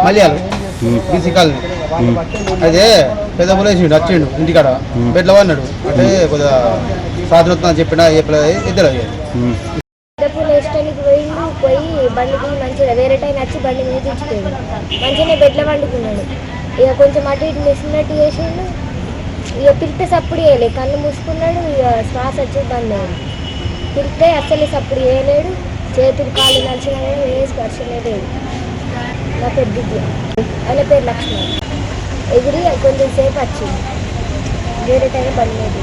Malayalam BC colony. అదే పెద్ద పోలేసిండు వచ్చిండు ఇంటికాడ బెడ్లో అన్నాడు అంటే కొద్దిగా సాధనొత్తా అని చెప్పిన ఇద్దరు పోయి బండికి మంచిగా వేరే టైం వచ్చి బండి మీద తెచ్చిపోయాడు. మంచిగానే బెడ్లో వండుకున్నాడు. ఇక కొంచెం అటు ఇటు మిసినట్టు చేసిండు. ఇక పిలిస్తే సప్పుడు చేయలేదు, కళ్ళు మూసుకున్నాడు. ఇక శ్వాస వచ్చి బంద్ అయ్యాడు. పిలిస్తే అస్సలు సప్పుడు చేయలేడు. చేతులు కాళ్ళు నడిచినా కానీ ఏ స్పర్శనే లేదు. నా పెద్ద ఆయన పేరు లక్ష్మణ్. ఎగిరి కొంచెం సేపు వచ్చింది, వేరే టైం బండి మీద